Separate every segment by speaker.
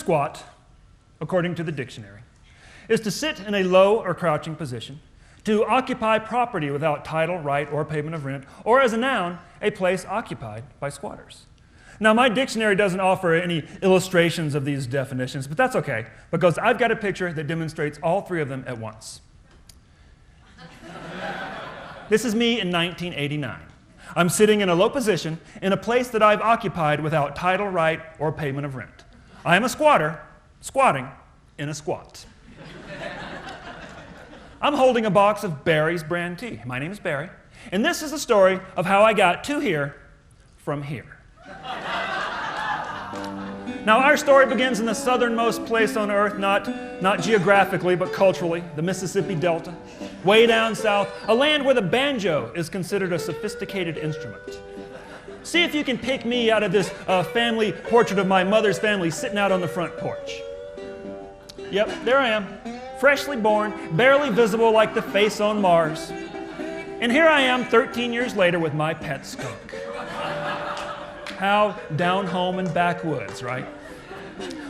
Speaker 1: squat, according to the dictionary, is to sit in a low or crouching position, to occupy property without title, right, or payment of rent, or as a noun, a place occupied by squatters. Now, my dictionary doesn't offer any illustrations of these definitions, but that's okay, because I've got a picture that demonstrates all three of them at once. This is me in 1989. I'm sitting in a low position in a place that I've occupied without title, right, or payment of rent. I am a squatter, squatting in a squat. I'm holding a box of Barry's brand tea. My name is Barry, and this is the story of how I got to here from here. Now, our story begins in the southernmost place on earth, not geographically, but culturally, the Mississippi Delta, way down south, a land where the banjo is considered a sophisticated instrument. See if you can pick me out of this family portrait of my mother's family sitting out on the front porch. Yep, there I am, freshly born, barely visible like the face on Mars. And here I am 13 years later with my pet skunk. How down home and backwoods, right?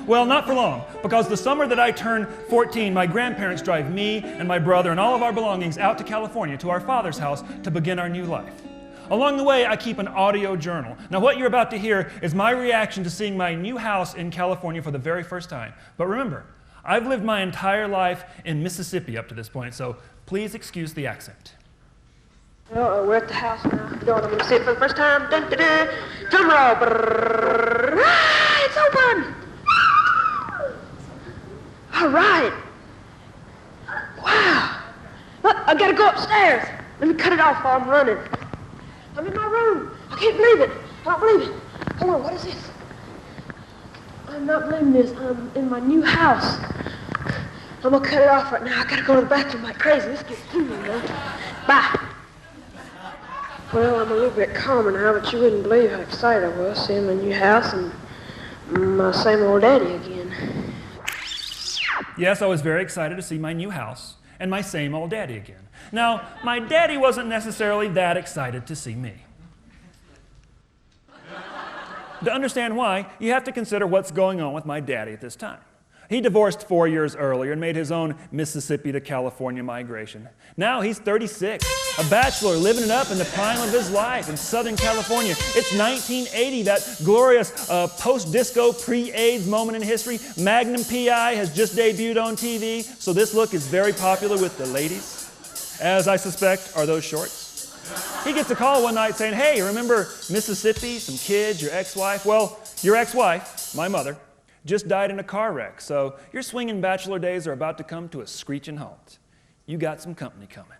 Speaker 1: Well, not for long, because the summer that I turned 14, my grandparents drive me and my brother and all of our belongings out to California to our father's house to begin our new life. Along the way, I keep an audio journal. Now, what you're about to hear is my reaction to seeing my new house in California for the very first time. But remember, I've lived my entire life in Mississippi up to this point, so please excuse the accent.
Speaker 2: Well, we're at the house now. The door, I'm going to see it for the first time. Dun, dun, dun. Drum roll. Brrr. Ah, it's open. All right. Wow. Look, I got to go upstairs. Let me cut it off while I'm running. I'm in my room. I can't believe it. I don't believe it. Hold on, what is this? I'm not believing this. I'm in my new house. I'm going to cut it off right now. I got to go to the bathroom like crazy. This gets to me, man. Bye. Well, I'm a little bit calmer now, but you wouldn't believe how excited I was seeing my new house and my same old daddy again.
Speaker 1: Yes, I was very excited to see my new house and my same old daddy again. Now, my daddy wasn't necessarily that excited to see me. To understand why, you have to consider what's going on with my daddy at this time. He divorced 4 years earlier and made his own Mississippi to California migration. Now he's 36, a bachelor living it up in the prime of his life in Southern California. It's 1980, that glorious post-disco, pre-AIDS moment in history. Magnum P.I. has just debuted on TV, so this look is very popular with the ladies, as I suspect are those shorts. He gets a call one night saying, "Hey, remember Mississippi, some kids, your ex-wife?" Well, your ex-wife, my mother, just died in a car wreck, so your swinging bachelor days are about to come to a screeching halt. You got some company coming.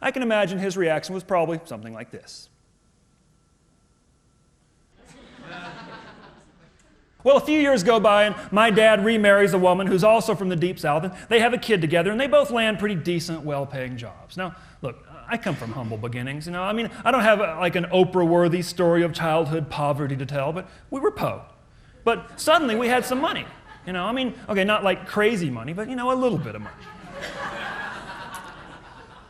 Speaker 1: I can imagine his reaction was probably something like this. Well, a few years go by, and my dad remarries a woman who's also from the Deep South, and they have a kid together, and they both land pretty decent, well-paying jobs. Now, look, I come from humble beginnings, I mean, I don't have like an Oprah-worthy story of childhood poverty to tell, but we were po'. But suddenly we had some money, I mean, okay, not like crazy money, but a little bit of money.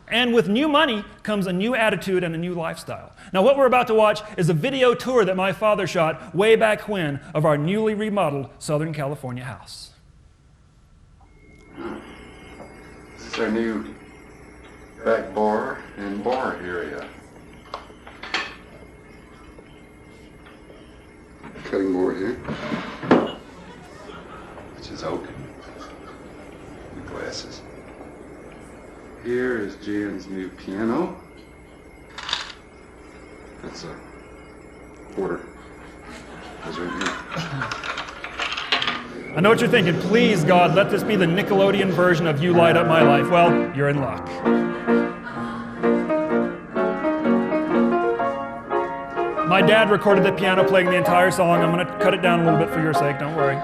Speaker 1: And with new money comes a new attitude and a new lifestyle. Now, what we're about to watch is a video tour that my father shot way back when of our newly remodeled Southern California house.
Speaker 3: This is our new back bar and bar area. Cutting board here, which is oak. The glasses. Here is Jan's new piano. That's a quarter. That's right here.
Speaker 1: I know what you're thinking. Please, God, let this be the Nickelodeon version of You Light Up My Life. Well, you're in luck. My dad recorded the piano playing the entire song. I'm going to cut it down a little bit for your sake, don't worry.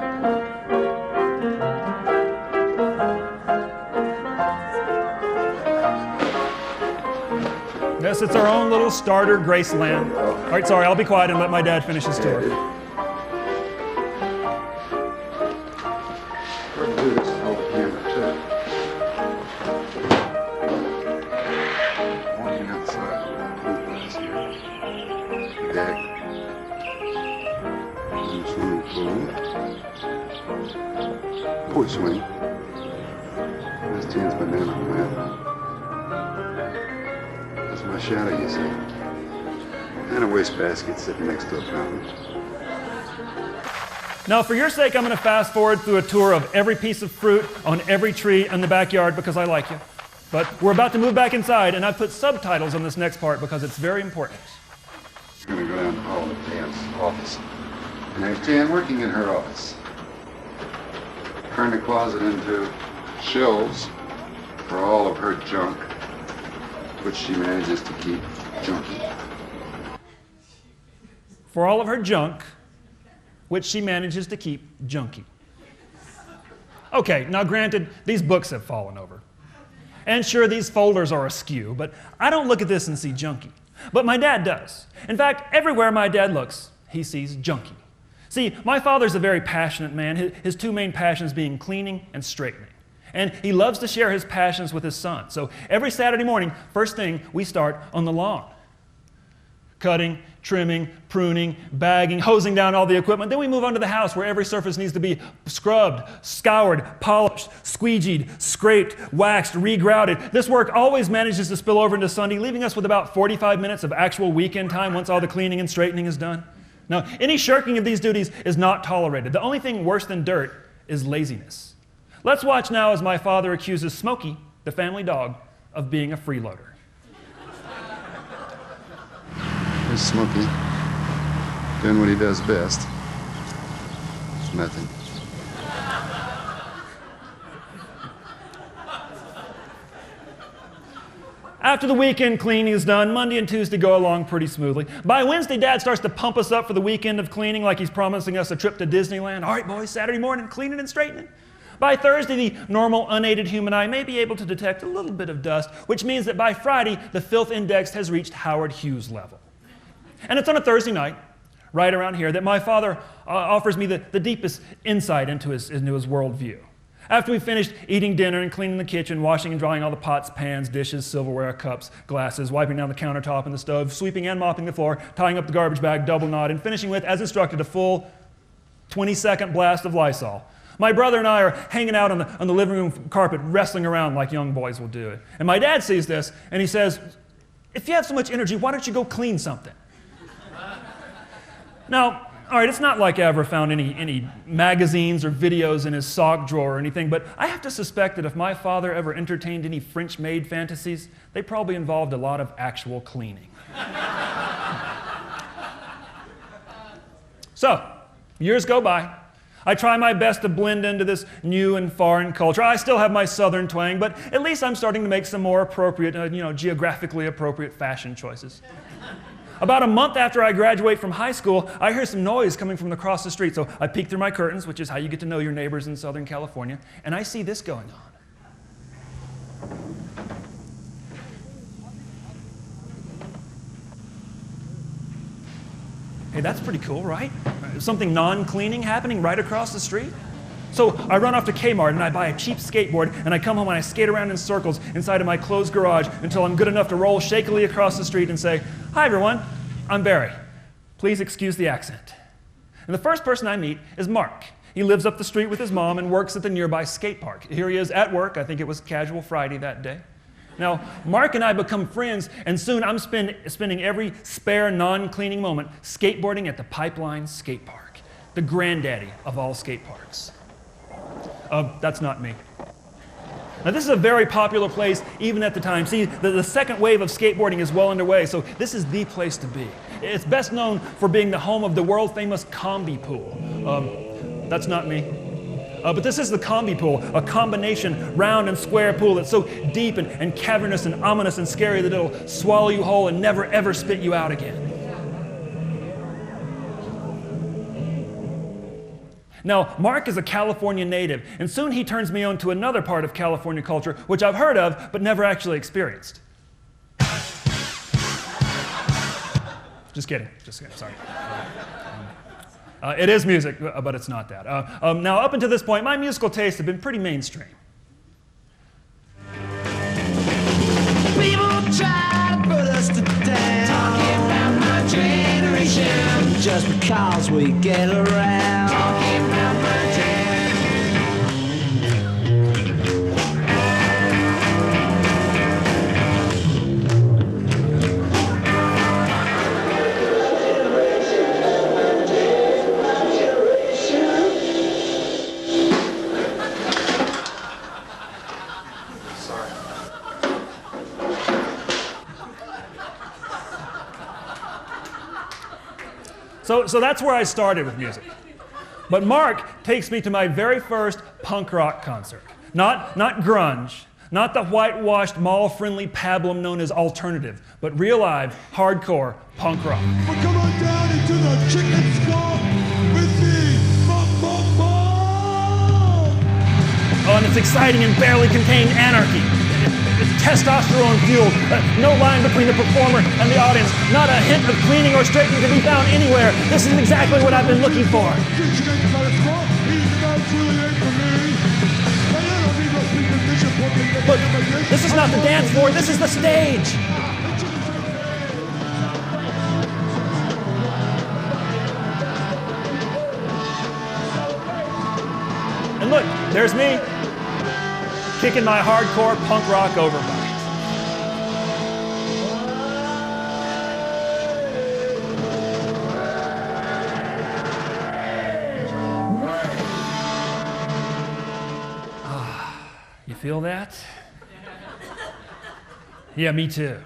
Speaker 1: Yes, it's our own little starter Graceland. All right, sorry, I'll be quiet and let my dad finish his tour.
Speaker 3: Porch swing. There's Jen's banana plant. That's my shadow, you see. And a wastebasket sitting next to a fountain.
Speaker 1: Now, for your sake, I'm going to fast forward through a tour of every piece of fruit on every tree in the backyard because I like you. But we're about to move back inside, and I've put subtitles on this next part because it's very important.
Speaker 3: I'm going to go down the hall to Jan's office. And there's Jan working in her office. Turn the closet into shelves for all of her junk, which she manages to keep junky.
Speaker 1: For all of her junk, which she manages to keep junky. Okay, now granted, these books have fallen over. And sure, these folders are askew, but I don't look at this and see junky. But my dad does. In fact, everywhere my dad looks, he sees junky. See, my father's a very passionate man, his two main passions being cleaning and straightening. And he loves to share his passions with his son. So every Saturday morning, first thing, we start on the lawn. Cutting, trimming, pruning, bagging, hosing down all the equipment. Then we move on to the house where every surface needs to be scrubbed, scoured, polished, squeegeed, scraped, waxed, regrouted. This work always manages to spill over into Sunday, leaving us with about 45 minutes of actual weekend time once all the cleaning and straightening is done. Now, any shirking of these duties is not tolerated. The only thing worse than dirt is laziness. Let's watch now as my father accuses Smokey, the family dog, of being a freeloader.
Speaker 3: There's Smokey, doing what he does best. Nothing.
Speaker 1: After the weekend cleaning is done, Monday and Tuesday go along pretty smoothly. By Wednesday, Dad starts to pump us up for the weekend of cleaning like he's promising us a trip to Disneyland. All right, boys, Saturday morning, cleaning and straightening. By Thursday, the normal, unaided human eye may be able to detect a little bit of dust, which means that by Friday, the filth index has reached Howard Hughes level. And it's on a Thursday night, right around here, that my father offers me the deepest insight into his worldview. After we've finished eating dinner and cleaning the kitchen, washing and drying all the pots, pans, dishes, silverware, cups, glasses, wiping down the countertop and the stove, sweeping and mopping the floor, tying up the garbage bag, double knot, and finishing with, as instructed, a full 20-second blast of Lysol. My brother and I are hanging out on the living room carpet, wrestling around like young boys will do it. And my dad sees this, and he says, "If you have so much energy, why don't you go clean something?" Now, all right, it's not like I ever found any magazines or videos in his sock drawer or anything, but I have to suspect that if my father ever entertained any French maid fantasies, they probably involved a lot of actual cleaning. So, years go by. I try my best to blend into this new and foreign culture. I still have my southern twang, but at least I'm starting to make some more appropriate, geographically appropriate fashion choices. About a month after I graduate from high school, I hear some noise coming from across the street. So I peek through my curtains, which is how you get to know your neighbors in Southern California, and I see this going on. Hey, that's pretty cool, right? Something non-cleaning happening right across the street. So I run off to Kmart and I buy a cheap skateboard and I come home and I skate around in circles inside of my closed garage until I'm good enough to roll shakily across the street and say, "Hi everyone, I'm Barry. Please excuse the accent." And the first person I meet is Mark. He lives up the street with his mom and works at the nearby skate park. Here he is at work. I think it was casual Friday that day. Now, Mark and I become friends, and soon I'm spending every spare non-cleaning moment skateboarding at the Pipeline Skate Park, the granddaddy of all skate parks. That's not me. Now, this is a very popular place even at the time. See, the second wave of skateboarding is well underway, so this is the place to be. It's best known for being the home of the world-famous Combi Pool. That's not me. But this is the Combi Pool, a combination round and square pool that's so deep and cavernous and ominous and scary that it'll swallow you whole and never ever spit you out again. Now, Mark is a California native, and soon he turns me on to another part of California culture, which I've heard of, but never actually experienced. Just kidding, sorry. It is music, but it's not that. Now, up until this point, my musical tastes have been pretty mainstream.
Speaker 4: People try to put us to down, talking about my generation, just because we get around, talking about my generation.
Speaker 1: So that's where I started with music. But Mark takes me to my very first punk rock concert. Not grunge, not the whitewashed, mall-friendly pablum known as alternative, but real live, hardcore punk rock.
Speaker 4: Well, come on down into the chicken swamp with me.
Speaker 1: Oh, and it's exciting and barely contained anarchy. It's testosterone-fueled. No line between the performer and the audience. Not a hint of cleaning or straightening to be found anywhere. This is exactly what I've been looking for. Look, this is not the dance floor. This is the stage. And look, there's me, kicking my hardcore punk rock overbite. You feel that? Yeah, me too.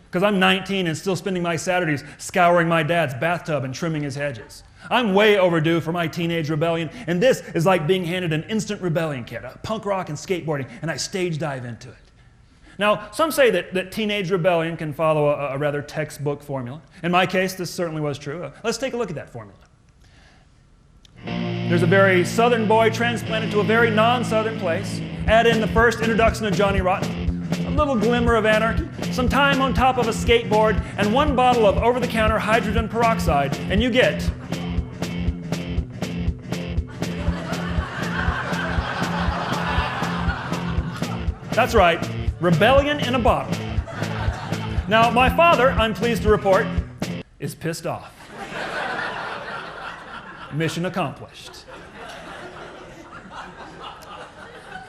Speaker 1: Because I'm 19 and still spending my Saturdays scouring my dad's bathtub and trimming his hedges. I'm way overdue for my teenage rebellion, and this is like being handed an instant rebellion kit, punk rock and skateboarding, and I stage dive into it. Now, some say that teenage rebellion can follow a rather textbook formula. In my case, this certainly was true. Let's take a look at that formula. There's a very southern boy transplanted to a very non-southern place. Add in the first introduction of Johnny Rotten, a little glimmer of anarchy, some time on top of a skateboard, and one bottle of over-the-counter hydrogen peroxide, and you get that's right, rebellion in a bottle. Now, my father, I'm pleased to report, is pissed off. Mission accomplished.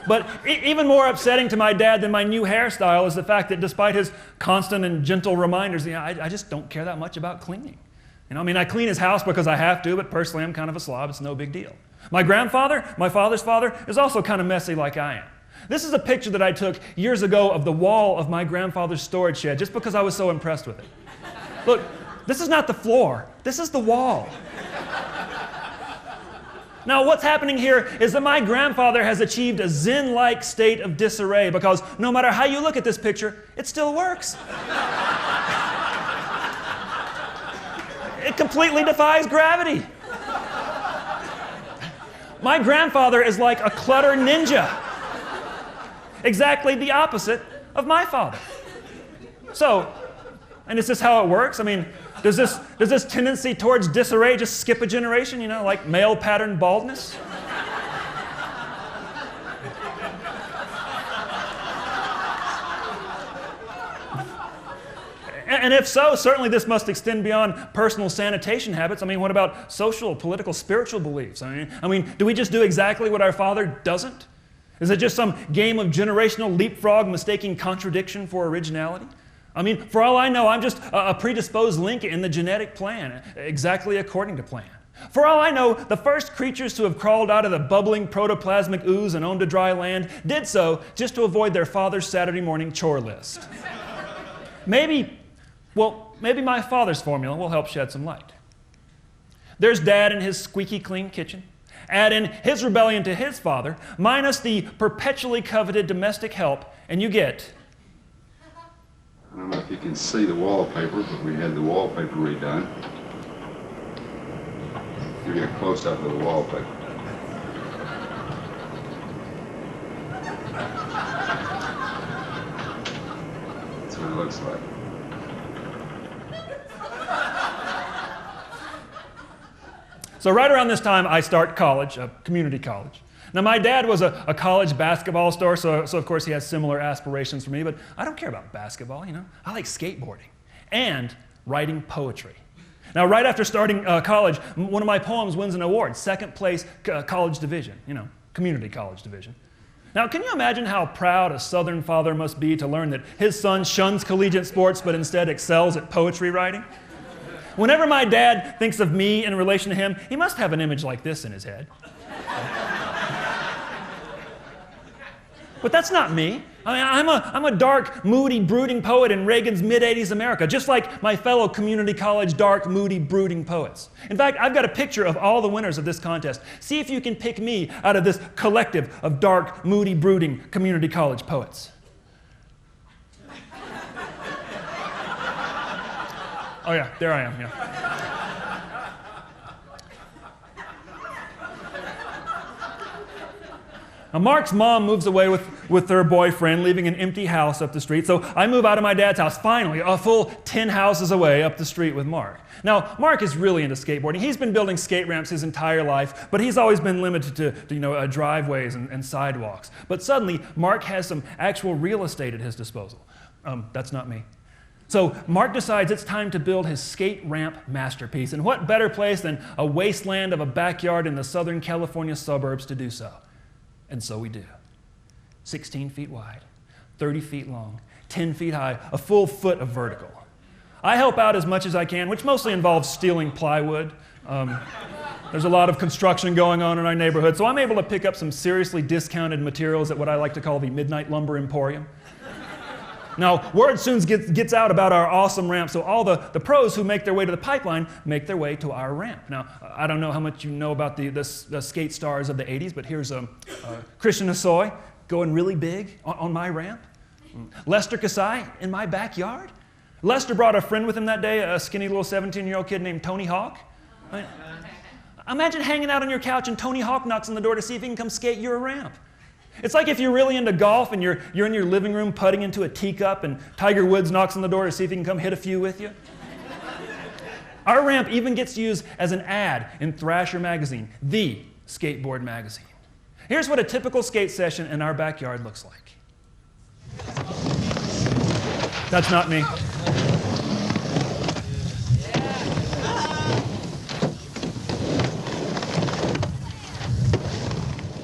Speaker 1: But even more upsetting to my dad than my new hairstyle is the fact that despite his constant and gentle reminders, I just don't care that much about cleaning. I clean his house because I have to, but personally I'm kind of a slob. It's no big deal. My grandfather, my father's father, is also kind of messy like I am. This is a picture that I took years ago of the wall of my grandfather's storage shed just because I was so impressed with it. Look, this is not the floor. This is the wall. Now, what's happening here is that my grandfather has achieved a Zen-like state of disarray because no matter how you look at this picture, it still works. It completely defies gravity. My grandfather is like a clutter ninja. Exactly the opposite of my father. So, and is this how it works? Does this tendency towards disarray just skip a generation, like male pattern baldness? And if so, certainly this must extend beyond personal sanitation habits. What about social, political, spiritual beliefs? Do we just do exactly what our father doesn't? Is it just some game of generational leapfrog mistaking contradiction for originality? For all I know, I'm just a predisposed link in the genetic plan, exactly according to plan. For all I know, the first creatures to have crawled out of the bubbling protoplasmic ooze and onto dry land did so just to avoid their father's Saturday morning chore list. Maybe my father's formula will help shed some light. There's Dad in his squeaky clean kitchen. Add in his rebellion to his father, minus the perpetually coveted domestic help, and you get...
Speaker 3: I don't know if you can see the wallpaper, but we had the wallpaper redone. Give you a close-up of the wallpaper. That's what it looks like.
Speaker 1: So right around this time, I start college, a community college. Now, my dad was a college basketball star, so of course he has similar aspirations for me, but I don't care about basketball, I like skateboarding and writing poetry. Now, right after starting college, one of my poems wins an award, second place college division, community college division. Now, can you imagine how proud a Southern father must be to learn that his son shuns collegiate sports but instead excels at poetry writing? Whenever my dad thinks of me in relation to him, he must have an image like this in his head. But that's not me. I mean, I'm a dark, moody, brooding poet in Reagan's mid-'80s America, just like my fellow community college dark, moody, brooding poets. In fact, I've got a picture of all the winners of this contest. See if you can pick me out of this collective of dark, moody, brooding community college poets. Oh yeah, there I am, yeah. Now, Mark's mom moves away with her boyfriend, leaving an empty house up the street. So I move out of my dad's house, finally, a full 10 houses away up the street with Mark. Now, Mark is really into skateboarding. He's been building skate ramps his entire life, but he's always been limited to driveways and sidewalks. But suddenly, Mark has some actual real estate at his disposal. That's not me. So Mark decides it's time to build his skate ramp masterpiece. And what better place than a wasteland of a backyard in the Southern California suburbs to do so? And so we do. 16 feet wide, 30 feet long, 10 feet high, a full foot of vertical. I help out as much as I can, which mostly involves stealing plywood. There's a lot of construction going on in our neighborhood, so I'm able to pick up some seriously discounted materials at what I like to call the Midnight Lumber Emporium. Now, word soon gets out about our awesome ramp, so all the pros who make their way to the pipeline make their way to our ramp. Now, I don't know how much you know about the skate stars of the 80s, but here's Christian Hosoi going really big on my ramp. Lester Kasai in my backyard. Lester brought a friend with him that day, a skinny little 17-year-old kid named Tony Hawk. I mean, imagine hanging out on your couch and Tony Hawk knocks on the door to see if he can come skate your ramp. It's like if you're really into golf and you're in your living room putting into a teacup and Tiger Woods knocks on the door to see if he can come hit a few with you. Our ramp even gets used as an ad in Thrasher magazine, the skateboard magazine. Here's what a typical skate session in our backyard looks like. That's not me.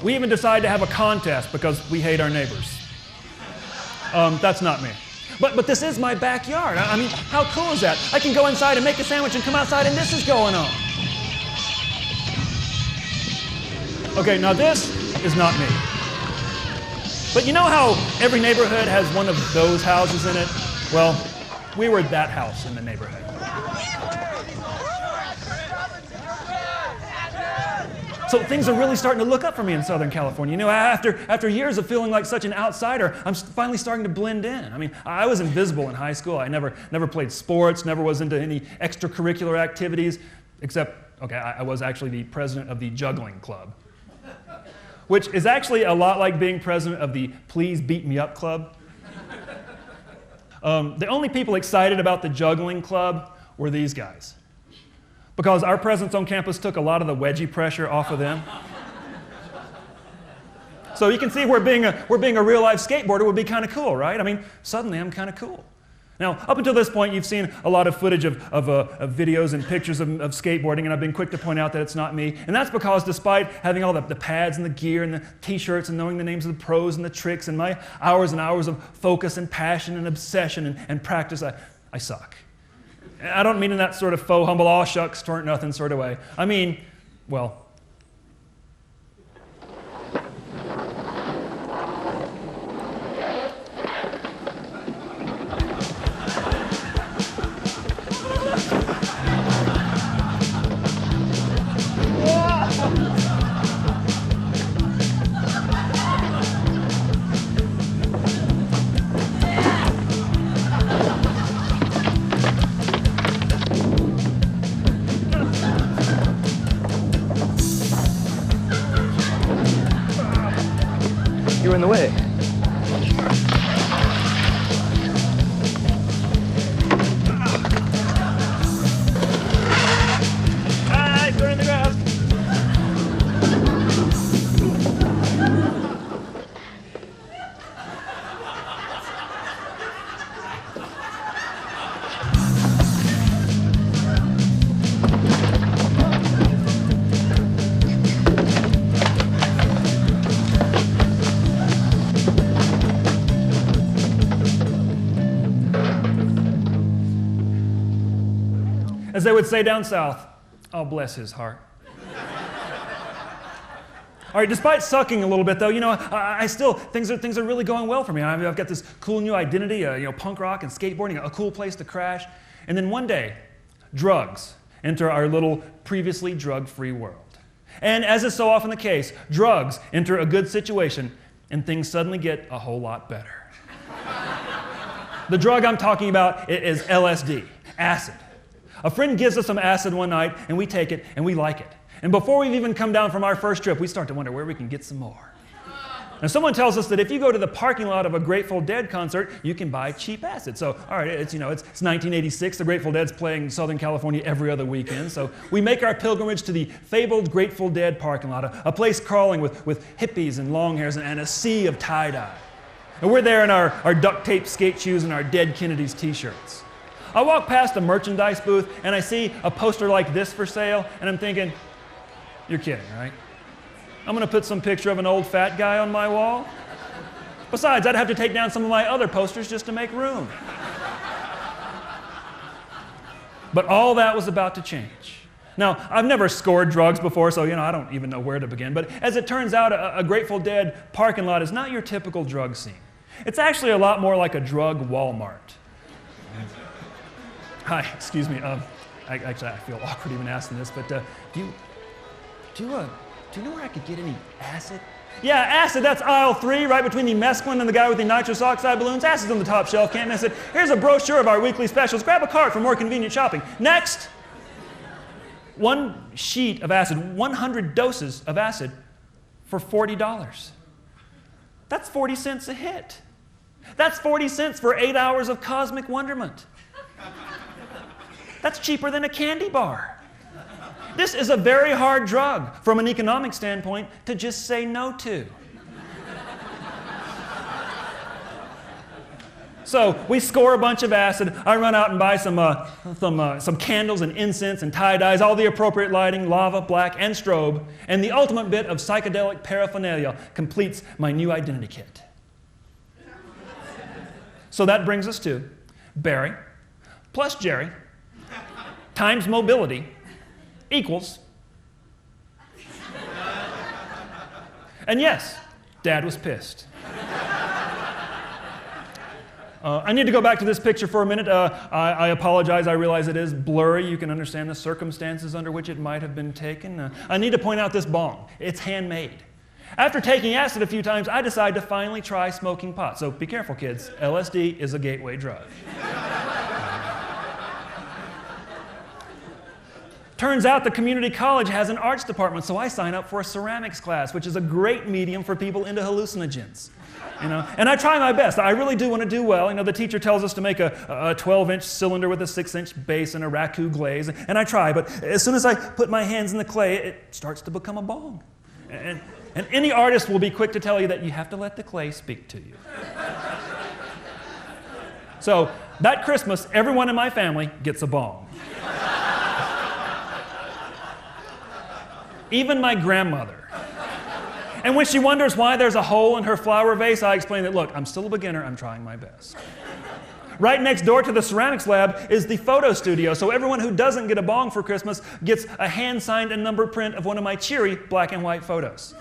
Speaker 1: We even decide to have a contest because we hate our neighbors. That's not me. But this is my backyard. I mean, how cool is that? I can go inside and make a sandwich and come outside and this is going on. Okay, now this is not me. But you know how every neighborhood has one of those houses in it? Well, we were that house in the neighborhood. So things are really starting to look up for me in Southern California. You know, after years of feeling like such an outsider, I'm finally starting to blend in. I mean, I was invisible in high school. I never played sports, never was into any extracurricular activities, except, okay, I was actually the president of the juggling club, which is actually a lot like being president of the Please Beat Me Up club. The only people excited about the juggling club were these guys, because our presence on campus took a lot of the wedgie pressure off of them. So you can see where being a real-life skateboarder would be kind of cool, right? I mean, suddenly I'm kind of cool. Now, up until this point, you've seen a lot of footage of videos and pictures of skateboarding, and I've been quick to point out that it's not me. And that's because despite having all the pads and the gear and the t-shirts and knowing the names of the pros and the tricks and my hours and hours of focus and passion and obsession and practice, I suck. I don't mean in that sort of faux humble, aw shucks, twerk nothing sort of way. I mean, well,
Speaker 5: you're in the way.
Speaker 1: You're in the ground. As they would say down south, oh, bless his heart. All right, despite sucking a little bit, though, I still, things are really going well for me. I've got this cool new identity, punk rock and skateboarding, a cool place to crash. And then one day, drugs enter our little previously drug-free world. And as is so often the case, drugs enter a good situation, and things suddenly get a whole lot better. The drug I'm talking about is LSD, acid. A friend gives us some acid one night, and we take it, and we like it. And before we've even come down from our first trip, we start to wonder where we can get some more. Now, someone tells us that if you go to the parking lot of a Grateful Dead concert, you can buy cheap acid. So, all right, it's 1986. The Grateful Dead's playing Southern California every other weekend. So we make our pilgrimage to the fabled Grateful Dead parking lot, a place crawling with hippies and long hairs and a sea of tie-dye. And we're there in our duct tape skate shoes and our Dead Kennedys t-shirts. I walk past a merchandise booth and I see a poster like this for sale, and I'm thinking, you're kidding, right? I'm going to put some picture of an old fat guy on my wall. Besides, I'd have to take down some of my other posters just to make room. But all that was about to change. Now, I've never scored drugs before, so I don't even know where to begin. But as it turns out, a Grateful Dead parking lot is not your typical drug scene. It's actually a lot more like a drug Walmart. Hi, excuse me. I feel awkward even asking this, but do you know where I could get any acid? Yeah, acid, that's aisle 3, right between the mescaline and the guy with the nitrous oxide balloons. Acid's on the top shelf, can't miss it. Here's a brochure of our weekly specials. Grab a cart for more convenient shopping. Next! 1 sheet of acid, 100 doses of acid for $40. That's 40 cents a hit. That's 40 cents for 8 hours of cosmic wonderment. That's cheaper than a candy bar. This is a very hard drug, from an economic standpoint, to just say no to. So we score a bunch of acid. I run out and buy some candles and incense and tie-dyes, all the appropriate lighting, lava, black, and strobe, and the ultimate bit of psychedelic paraphernalia completes my new identity kit. So that brings us to Barry plus Jerry times mobility equals. And yes, Dad was pissed. I need to go back to this picture for a minute. I apologize. I realize it is blurry. You can understand the circumstances under which it might have been taken. I need to point out this bong. It's handmade. After taking acid a few times, I decided to finally try smoking pot. So be careful, kids. LSD is a gateway drug. Turns out the community college has an arts department, so I sign up for a ceramics class, which is a great medium for people into hallucinogens. And I try my best. I really do want to do well. The teacher tells us to make a 12-inch cylinder with a 6-inch base and a raku glaze, and I try, but as soon as I put my hands in the clay, it starts to become a bong. And any artist will be quick to tell you that you have to let the clay speak to you. So that Christmas, everyone in my family gets a bong. Even my grandmother. And when she wonders why there's a hole in her flower vase, I explain that, look, I'm still a beginner, I'm trying my best. Right next door to the ceramics lab is the photo studio, so everyone who doesn't get a bong for Christmas gets a hand-signed and numbered print of one of my cheery black and white photos.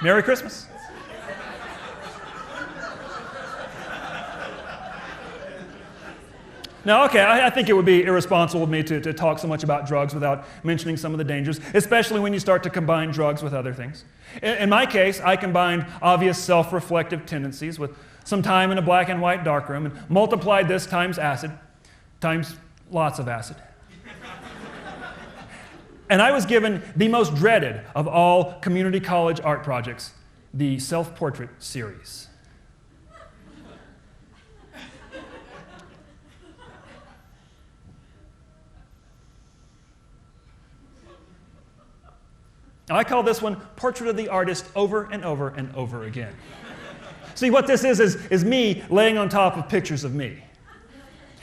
Speaker 1: Merry Christmas. Now, okay, I think it would be irresponsible of me to talk so much about drugs without mentioning some of the dangers, especially when you start to combine drugs with other things. In my case, I combined obvious self-reflective tendencies with some time in a black and white darkroom and multiplied this times acid, times lots of acid. And I was given the most dreaded of all community college art projects, the self-portrait series. I call this one Portrait of the Artist over and over and over again. See, what this is me laying on top of pictures of me.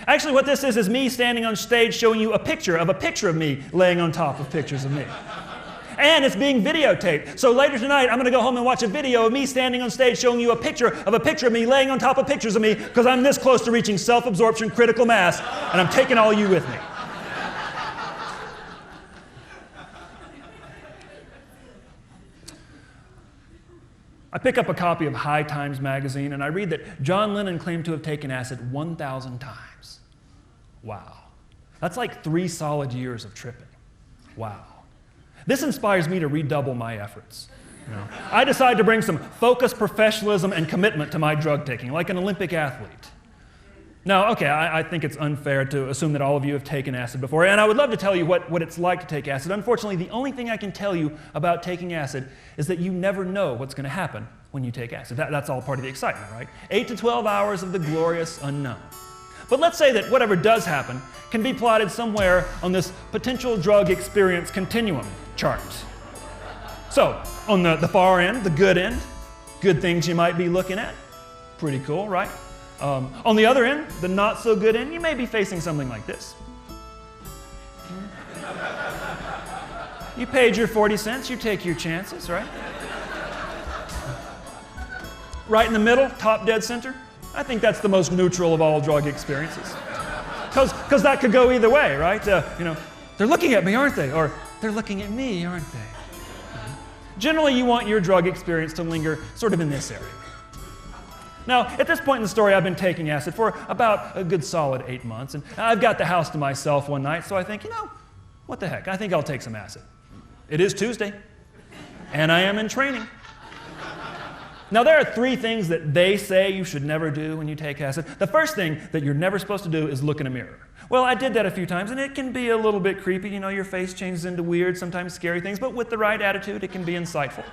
Speaker 1: Actually, what this is me standing on stage showing you a picture of me laying on top of pictures of me. And it's being videotaped. So later tonight, I'm going to go home and watch a video of me standing on stage showing you a picture of me laying on top of pictures of me, because I'm this close to reaching self-absorption critical mass, and I'm taking all you with me. I pick up a copy of High Times magazine and I read that John Lennon claimed to have taken acid 1,000 times. Wow. That's like 3 solid years of tripping. Wow. This inspires me to redouble my efforts. You know, I decide to bring some focus, professionalism, and commitment to my drug taking, like an Olympic athlete. Now, okay, I think it's unfair to assume that all of you have taken acid before, and I would love to tell you what it's like to take acid. Unfortunately, the only thing I can tell you about taking acid is that you never know what's going to happen when you take acid. That's all part of the excitement, right? 8 to 12 hours of the glorious unknown. But let's say that whatever does happen can be plotted somewhere on this potential drug experience continuum chart. So, on the far end, the good end, good things you might be looking at. Pretty cool, right? On the other end, the not so good end, you may be facing something like this. You paid your 40 cents, you take your chances, right? Right in the middle, top dead center, I think that's the most neutral of all drug experiences. Because that could go either way, right? You know, they're looking at me, aren't they? Or they're looking at me, aren't they? Generally, you want your drug experience to linger sort of in this area. Now, at this point in the story, I've been taking acid for about a good solid 8 months, and I've got the house to myself one night, so I think, you know, what the heck, I think I'll take some acid. It is Tuesday, and I am in training. Now, there are 3 things that they say you should never do when you take acid. The first thing that you're never supposed to do is look in a mirror. Well, I did that a few times, and it can be a little bit creepy. You know, your face changes into weird, sometimes scary things, but with the right attitude, it can be insightful.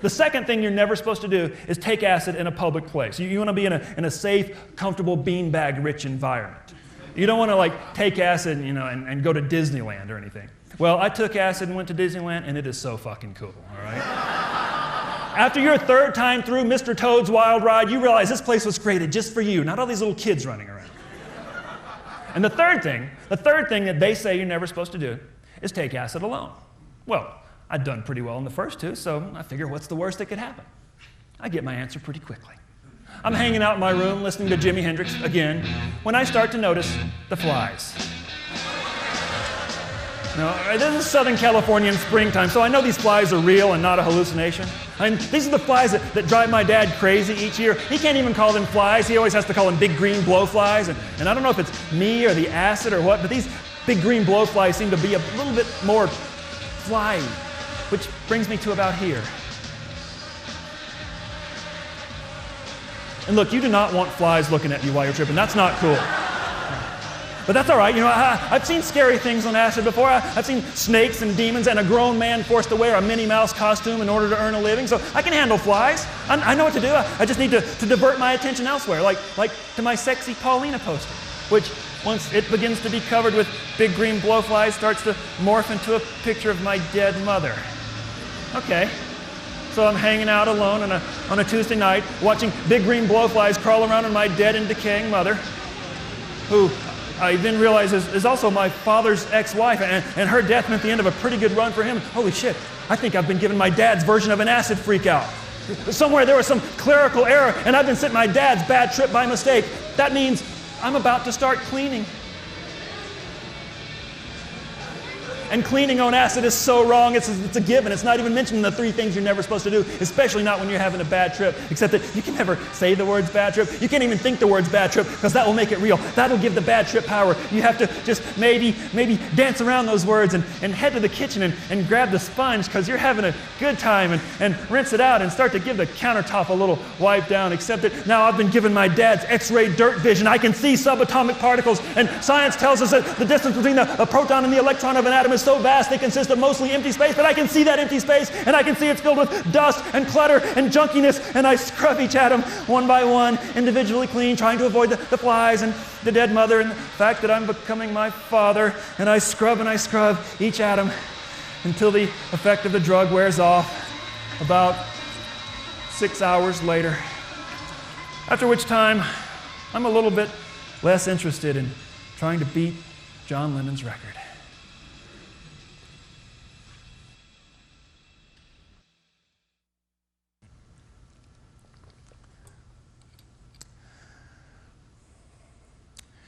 Speaker 1: The second thing you're never supposed to do is take acid in a public place. You want to be in a safe, comfortable, beanbag-rich environment. You don't want to, like, take acid, you know, and go to Disneyland or anything. Well, I took acid and went to Disneyland, and it is so fucking cool, all right? After your 3rd time through Mr. Toad's Wild Ride, you realize this place was created just for you, not all these little kids running around. And the third thing that they say you're never supposed to do is take acid alone. Well, I'd done pretty well in the first 2, so I figure what's the worst that could happen? I get my answer pretty quickly. I'm hanging out in my room listening to Jimi Hendrix again when I start to notice the flies. Now, this is Southern California in springtime, so I know these flies are real and not a hallucination. I mean, these are the flies that drive my dad crazy each year. He can't even call them flies. He always has to call them big green blowflies. And I don't know if it's me or the acid or what, but these big green blowflies seem to be a little bit more flyy, which brings me to about here. And look, you do not want flies looking at you while you're tripping. That's not cool. But that's all right. You know, I've seen scary things on acid before. I've seen snakes and demons and a grown man forced to wear a Minnie Mouse costume in order to earn a living. So I can handle flies. I know what to do. I just need to divert my attention elsewhere, like to my sexy Paulina poster, which once it begins to be covered with big green blowflies starts to morph into a picture of my dead mother. Okay. So I'm hanging out alone on a Tuesday night watching big green blowflies crawl around on my dead and decaying mother, who I then realize is also my father's ex-wife, and her death meant the end of a pretty good run for him. Holy shit, I think I've been given my dad's version of an acid freak out. Somewhere there was some clerical error, and I've been sent my dad's bad trip by mistake. That means I'm about to start cleaning. And cleaning on acid is so wrong, it's a given. It's not even mentioned in the 3 things you're never supposed to do, especially not when you're having a bad trip, except that you can never say the words bad trip. You can't even think the words bad trip, because that will make it real. That'll give the bad trip power. You have to just maybe dance around those words and head to the kitchen and grab the sponge, because you're having a good time, and rinse it out and start to give the countertop a little wipe down, except that now I've been given my dad's X-ray dirt vision. I can see subatomic particles, and science tells us that the distance between a proton and the electron of an atom is so vast they consist of mostly empty space, but I can see that empty space, and I can see it's filled with dust and clutter and junkiness, and I scrub each atom one by one, individually clean, trying to avoid the flies and the dead mother and the fact that I'm becoming my father, and I scrub each atom until the effect of the drug wears off about 6 hours later, after which time I'm a little bit less interested in trying to beat John Lennon's record.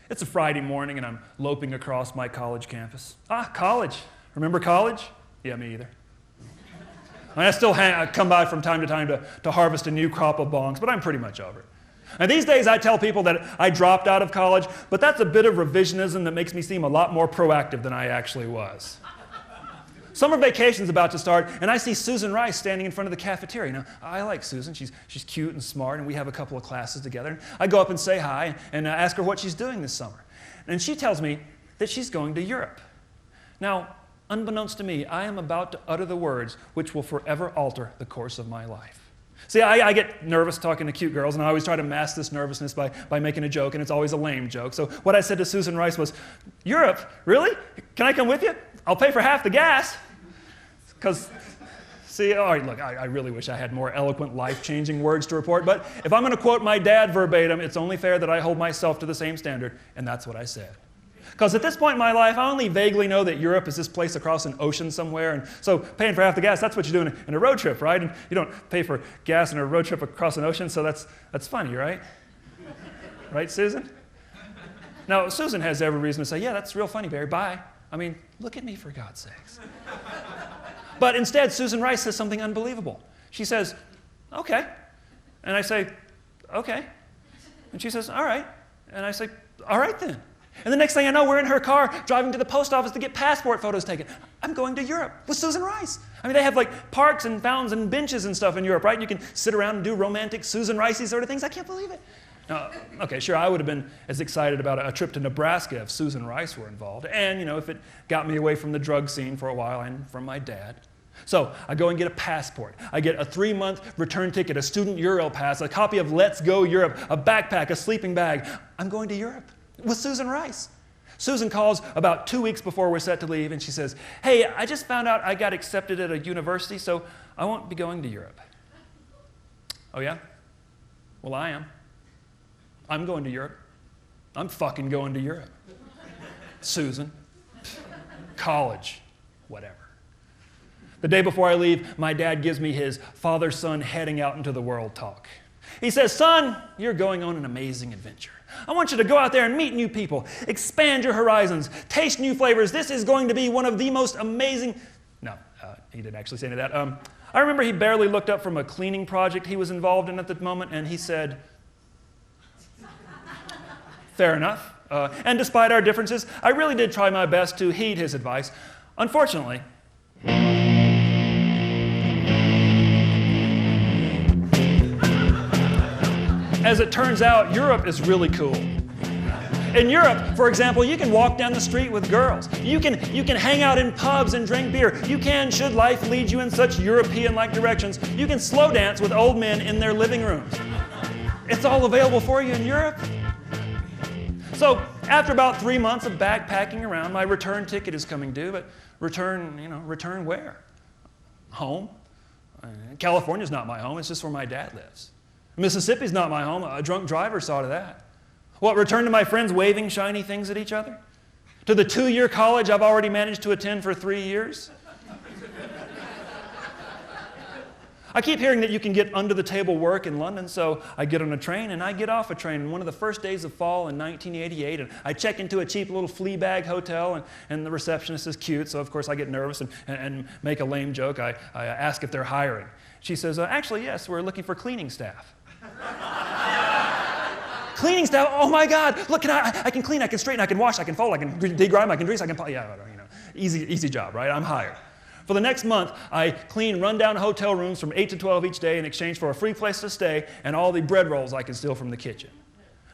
Speaker 1: It's a Friday morning and I'm loping across my college campus. College. Remember college? Yeah, me either. I still come by from time to time to harvest a new crop of bongs, but I'm pretty much over it. And these days I tell people that I dropped out of college, but that's a bit of revisionism that makes me seem a lot more proactive than I actually was. Summer vacation's about to start, and I see Susan Rice standing in front of the cafeteria. Now, I like Susan. She's cute and smart, and we have a couple of classes together. And I go up and say hi and ask her what she's doing this summer. And she tells me that she's going to Europe. Now, unbeknownst to me, I am about to utter the words which will forever alter the course of my life. See, I get nervous talking to cute girls, and I always try to mask this nervousness by making a joke, and it's always a lame joke. So what I said to Susan Rice was, Europe? Really? Can I come with you? I'll pay for half the gas. Because, see, all right, look, I really wish I had more eloquent, life-changing words to report, but if I'm going to quote my dad verbatim, it's only fair that I hold myself to the same standard, and that's what I said. Because at this point in my life, I only vaguely know that Europe is this place across an ocean somewhere, and so paying for half the gas, that's what you do in a road trip, right? And you don't pay for gas in a road trip across an ocean, so that's funny, right? Right, Susan? Now, Susan has every reason to say, yeah, that's real funny, Barry, bye. I mean, look at me, for God's sakes. But instead, Susan Rice says something unbelievable. She says, okay. And I say, okay. And she says, all right. And I say, all right then. And the next thing I know, we're in her car driving to the post office to get passport photos taken. I'm going to Europe with Susan Rice. I mean, they have like parks and fountains and benches and stuff in Europe, right? You can sit around and do romantic Susan Rice-y sort of things. I can't believe it. Now, okay, sure, I would have been as excited about a trip to Nebraska if Susan Rice were involved. And, you know, if it got me away from the drug scene for a while and from my dad. So I go and get a passport. I get a 3-month return ticket, a student Euro pass, a copy of Let's Go Europe, a backpack, a sleeping bag. I'm going to Europe with Susan Rice. Susan calls about 2 weeks before we're set to leave, and she says, hey, I just found out I got accepted at a university, so I won't be going to Europe. Oh, yeah? Well, I am. I'm going to Europe. I'm fucking going to Europe. Susan. College. Whatever. The day before I leave, my dad gives me his father-son heading out into the world talk. He says, son, you're going on an amazing adventure. I want you to go out there and meet new people, expand your horizons, taste new flavors. This is going to be one of the most amazing... No, he didn't actually say any of that. I remember he barely looked up from a cleaning project he was involved in at the moment, and he said, fair enough. And despite our differences, I really did try my best to heed his advice. Unfortunately, as it turns out, Europe is really cool. In Europe, for example, you can walk down the street with girls. You can hang out in pubs and drink beer. You can, should life lead you in such European-like directions, you can slow dance with old men in their living rooms. It's all available for you in Europe. So after about 3 months of backpacking around, my return ticket is coming due, but return where? Home? California's not my home, it's just where my dad lives. Mississippi's not my home, a drunk driver saw to that. What, return to my friends waving shiny things at each other? To the 2-year college I've already managed to attend for 3 years? I keep hearing that you can get under-the-table work in London, so I get on a train and I get off a train on one of the first days of fall in 1988, and I check into a cheap little flea bag hotel, and the receptionist is cute, so of course I get nervous and make a lame joke. I ask if they're hiring. She says, actually, yes, we're looking for cleaning staff. Cleaning staff? Oh my God! Look, I can clean, I can straighten, I can wash, I can fold, I can degrime, I can grease, I can easy job, right? I'm hired. For the next month, I clean rundown hotel rooms from 8 to 12 each day in exchange for a free place to stay and all the bread rolls I can steal from the kitchen.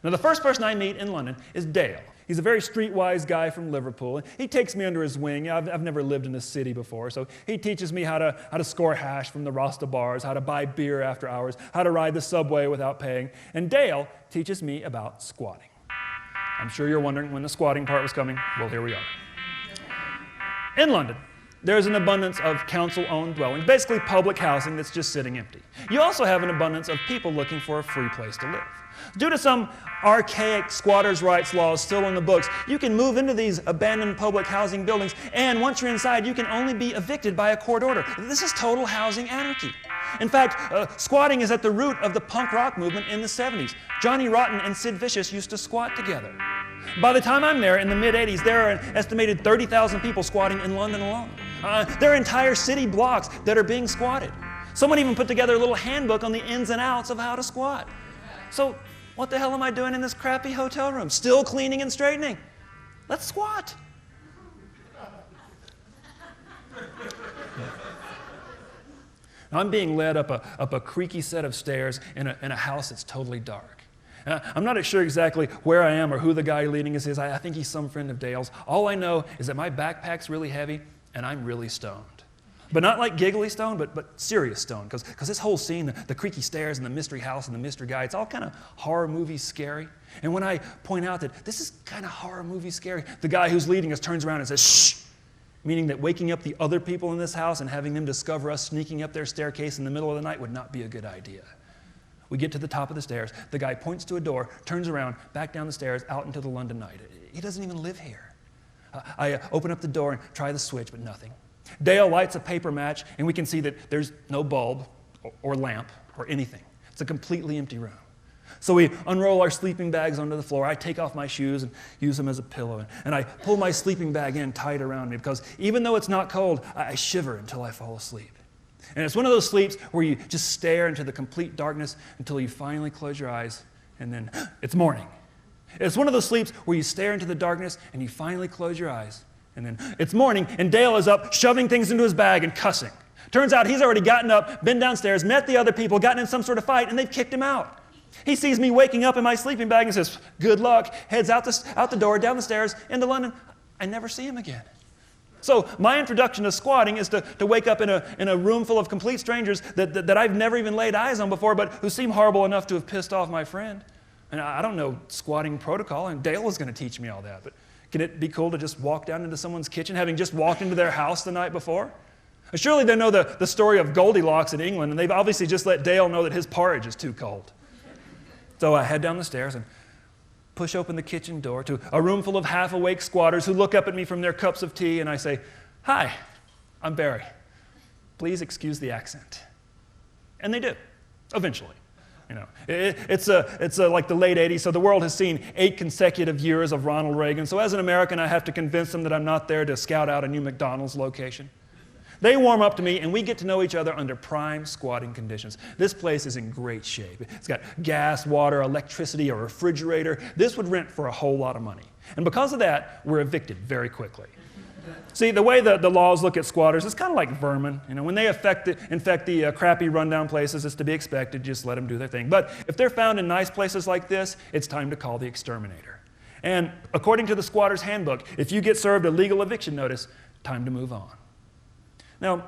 Speaker 1: Now, the first person I meet in London is Dale. He's a very streetwise guy from Liverpool. He takes me under his wing. I've never lived in this city before, so he teaches me how to score hash from the Rasta bars, how to buy beer after hours, how to ride the subway without paying. And Dale teaches me about squatting. I'm sure you're wondering when the squatting part was coming. Well, here we are. In London, there's an abundance of council-owned dwellings, basically public housing that's just sitting empty. You also have an abundance of people looking for a free place to live. Due to some archaic squatters' rights laws still in the books, you can move into these abandoned public housing buildings, and once you're inside, you can only be evicted by a court order. This is total housing anarchy. In fact, squatting is at the root of the punk rock movement in the 70s. Johnny Rotten and Sid Vicious used to squat together. By the time I'm there, in the mid-'80s, there are an estimated 30,000 people squatting in London alone. There are entire city blocks that are being squatted. Someone even put together a little handbook on the ins and outs of how to squat. So what the hell am I doing in this crappy hotel room? Still cleaning and straightening. Let's squat. I'm being led up a creaky set of stairs in a house that's totally dark. I'm not sure exactly where I am or who the guy leading us is. I think he's some friend of Dale's. All I know is that my backpack's really heavy and I'm really stoned. But not like giggly stoned, but serious stoned. Because this whole scene, the creaky stairs and the mystery house and the mystery guy, it's all kind of horror movie scary. And when I point out that this is kind of horror movie scary, the guy who's leading us turns around and says, shh, meaning that waking up the other people in this house and having them discover us sneaking up their staircase in the middle of the night would not be a good idea. We get to the top of the stairs. The guy points to a door, turns around, back down the stairs, out into the London night. He doesn't even live here. I open up the door and try the switch, but nothing. Dale lights a paper match, and we can see that there's no bulb or lamp or anything. It's a completely empty room. So we unroll our sleeping bags onto the floor. I take off my shoes and use them as a pillow. And I pull my sleeping bag in tight around me because even though it's not cold, I shiver until I fall asleep. And it's one of those sleeps where you just stare into the complete darkness until you finally close your eyes, and then it's morning. It's one of those sleeps where you stare into the darkness and you finally close your eyes, and then it's morning, and Dale is up shoving things into his bag and cussing. Turns out he's already gotten up, been downstairs, met the other people, gotten in some sort of fight, and they've kicked him out. He sees me waking up in my sleeping bag and says, good luck, heads out the door, down the stairs, into London. I never see him again. So my introduction to squatting is to wake up in a room full of complete strangers that I've never even laid eyes on before, but who seem horrible enough to have pissed off my friend. And I don't know squatting protocol, and Dale was going to teach me all that, but can it be cool to just walk down into someone's kitchen, having just walked into their house the night before? Surely they know the story of Goldilocks in England, and they've obviously just let Dale know that his porridge is too cold. So I head down the stairs and push open the kitchen door to a room full of half-awake squatters who look up at me from their cups of tea, and I say, hi, I'm Barry. Please excuse the accent. And they do, eventually. You know, it's like the late 80s, so the world has seen 8 consecutive years of Ronald Reagan. So as an American, I have to convince them that I'm not there to scout out a new McDonald's location. They warm up to me, and we get to know each other under prime squatting conditions. This place is in great shape. It's got gas, water, electricity, a refrigerator. This would rent for a whole lot of money. And because of that, we're evicted very quickly. See, the way the laws look at squatters is kind of like vermin. You know, when they infect the crappy rundown places, it's to be expected. Just let them do their thing. But if they're found in nice places like this, it's time to call the exterminator. And according to the squatter's handbook, if you get served a legal eviction notice, time to move on. Now,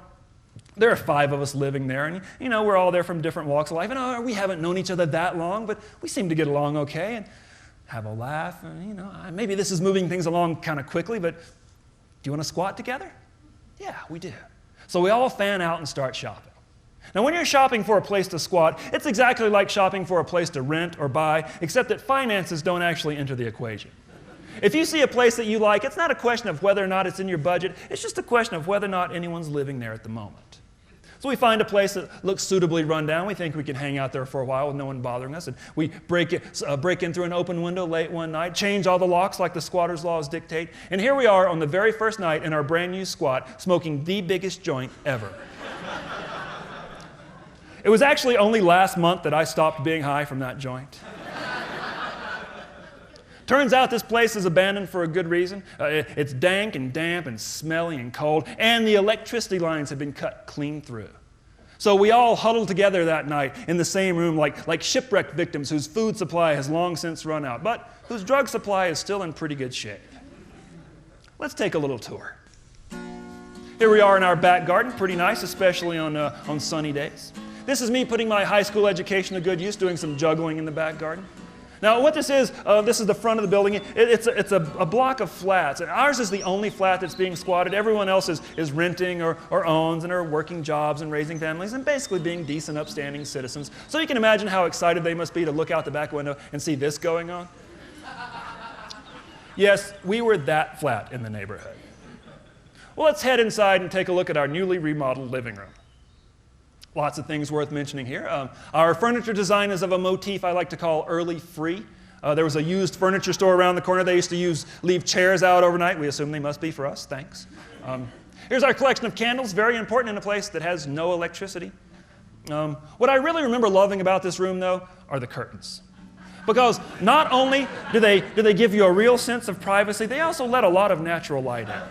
Speaker 1: there are 5 of us living there, and you know, we're all there from different walks of life, and we haven't known each other that long, but we seem to get along okay and have a laugh. And, you know, maybe this is moving things along kind of quickly, but do you want to squat together? Yeah, we do. So we all fan out and start shopping. Now, when you're shopping for a place to squat, it's exactly like shopping for a place to rent or buy, except that finances don't actually enter the equation. If you see a place that you like, it's not a question of whether or not it's in your budget. It's just a question of whether or not anyone's living there at the moment. So we find a place that looks suitably run down. We think we can hang out there for a while with no one bothering us. And we break in through an open window late one night, change all the locks like the squatter's laws dictate. And here we are on the very first night in our brand new squat, smoking the biggest joint ever. It was actually only last month that I stopped being high from that joint. Turns out this place is abandoned for a good reason. It's dank and damp and smelly and cold, and the electricity lines have been cut clean through. So we all huddled together that night in the same room like shipwrecked victims whose food supply has long since run out, but whose drug supply is still in pretty good shape. Let's take a little tour. Here we are in our back garden, pretty nice, especially on sunny days. This is me putting my high school education to good use, doing some juggling in the back garden. Now, what this is the front of the building. It's a block of flats. And ours is the only flat that's being squatted. Everyone else is renting or owns and are working jobs and raising families and basically being decent, upstanding citizens. So you can imagine how excited they must be to look out the back window and see this going on. Yes, we were that flat in the neighborhood. Well, let's head inside and take a look at our newly remodeled living room. Lots of things worth mentioning here. Our furniture design is of a motif I like to call early free. There was a used furniture store around the corner. They used to leave chairs out overnight. We assume they must be for us. Thanks. Here's our collection of candles, very important in a place that has no electricity. What I really remember loving about this room, though, are the curtains. Because not only do they give you a real sense of privacy, they also let a lot of natural light in.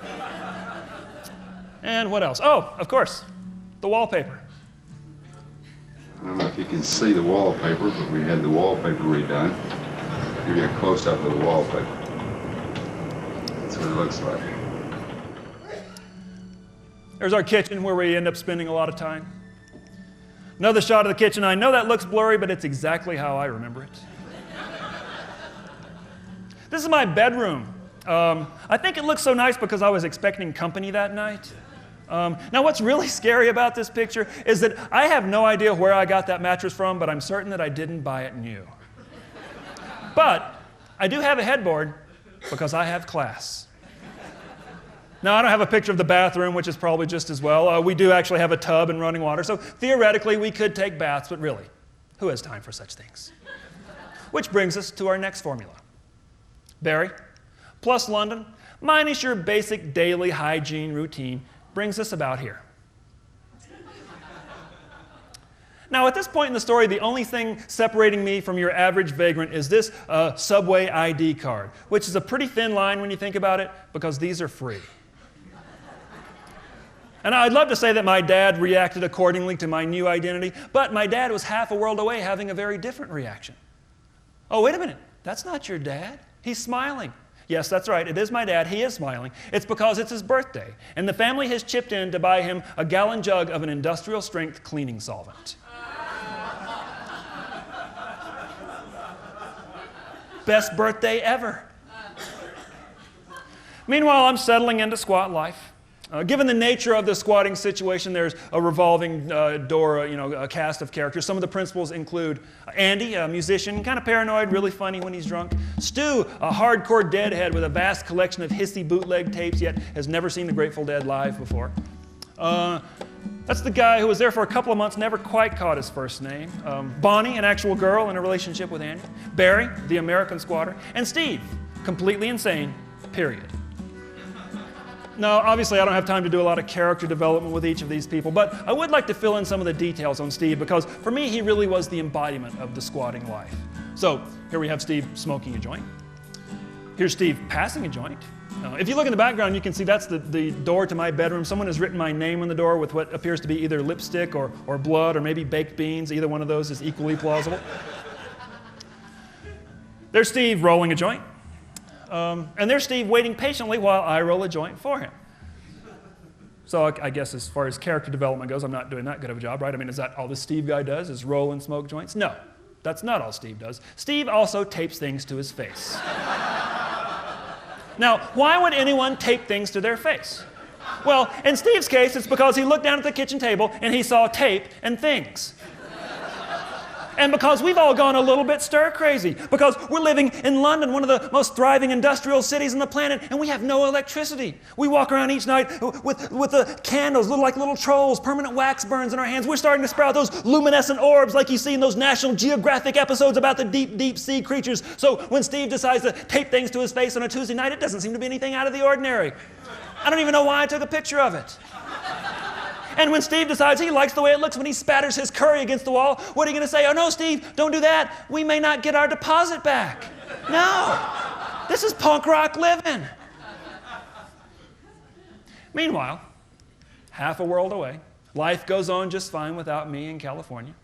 Speaker 1: And what else? Oh, of course, the wallpaper.
Speaker 3: I don't know if you can see the wallpaper, but we had the wallpaper redone. Give you a close-up of the wallpaper. That's what it looks like.
Speaker 1: There's our kitchen where we end up spending a lot of time. Another shot of the kitchen. I know that looks blurry, but it's exactly how I remember it. This is my bedroom. I think it looks so nice because I was expecting company that night. Now, what's really scary about this picture is that I have no idea where I got that mattress from, but I'm certain that I didn't buy it new. But I do have a headboard because I have class. Now, I don't have a picture of the bathroom, which is probably just as well. We do actually have a tub and running water, so theoretically we could take baths, but really, who has time for such things? Which brings us to our next formula. Barry, plus London, minus your basic daily hygiene routine, brings us about here. Now, at this point in the story, the only thing separating me from your average vagrant is this subway ID card, which is a pretty thin line when you think about it, because these are free. And I'd love to say that my dad reacted accordingly to my new identity, but my dad was half a world away having a very different reaction. Oh, wait a minute, that's not your dad. He's smiling. Yes, that's right, it is my dad. He is smiling. It's because it's his birthday, and the family has chipped in to buy him a gallon jug of an industrial-strength cleaning solvent. Best birthday ever. Meanwhile, I'm settling into squat life. Given the nature of the squatting situation, there's a revolving door, a cast of characters. Some of the principals include Andy, a musician, kind of paranoid, really funny when he's drunk. Stu, a hardcore deadhead with a vast collection of hissy bootleg tapes, yet has never seen the Grateful Dead live before. That's the guy who was there for a couple of months, never quite caught his first name. Bonnie, an actual girl in a relationship with Andy. Barry, the American squatter. And Steve, completely insane, period. Now, obviously, I don't have time to do a lot of character development with each of these people, but I would like to fill in some of the details on Steve because, for me, he really was the embodiment of the squatting life. So, here we have Steve smoking a joint. Here's Steve passing a joint. If you look in the background, you can see that's the door to my bedroom. Someone has written my name on the door with what appears to be either lipstick or blood or maybe baked beans. Either one of those is equally plausible. There's Steve rolling a joint. And there's Steve waiting patiently while I roll a joint for him. So I guess as far as character development goes, I'm not doing that good of a job, right? I mean, is that all this Steve guy does, is roll and smoke joints? No, that's not all Steve does. Steve also tapes things to his face. Now, why would anyone tape things to their face? Well, in Steve's case, it's because he looked down at the kitchen table and he saw tape and things. And because we've all gone a little bit stir-crazy, because we're living in London, one of the most thriving industrial cities on the planet, and we have no electricity. We walk around each night with the candles, like little trolls, permanent wax burns in our hands. We're starting to sprout those luminescent orbs like you see in those National Geographic episodes about the deep, deep sea creatures. So when Steve decides to tape things to his face on a Tuesday night, it doesn't seem to be anything out of the ordinary. I don't even know why I took a picture of it. And when Steve decides he likes the way it looks when he spatters his curry against the wall, what are you going to say? Oh, no, Steve, don't do that. We may not get our deposit back. No, this is punk rock living. Meanwhile, half a world away, life goes on just fine without me in California.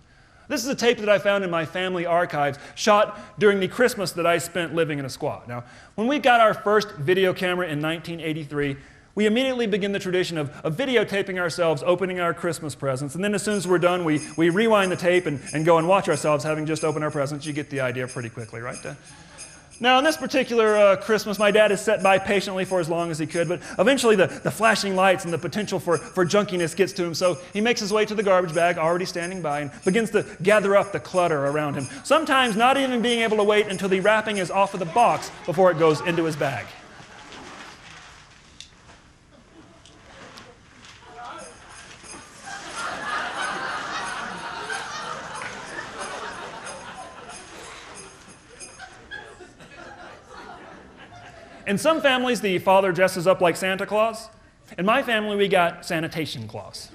Speaker 1: This is a tape that I found in my family archives, shot during the Christmas that I spent living in a squat. Now, when we got our first video camera in 1983, we immediately begin the tradition of videotaping ourselves opening our Christmas presents, and then as soon as we're done, we rewind the tape and go and watch ourselves having just opened our presents. You get the idea pretty quickly, right? Now, in this particular Christmas, my dad has sat by patiently for as long as he could, but eventually the flashing lights and the potential for junkiness gets to him, so he makes his way to the garbage bag, already standing by, and begins to gather up the clutter around him, sometimes not even being able to wait until the wrapping is off of the box before it goes into his bag. In some families, the father dresses up like Santa Claus. In my family, we got sanitation clause.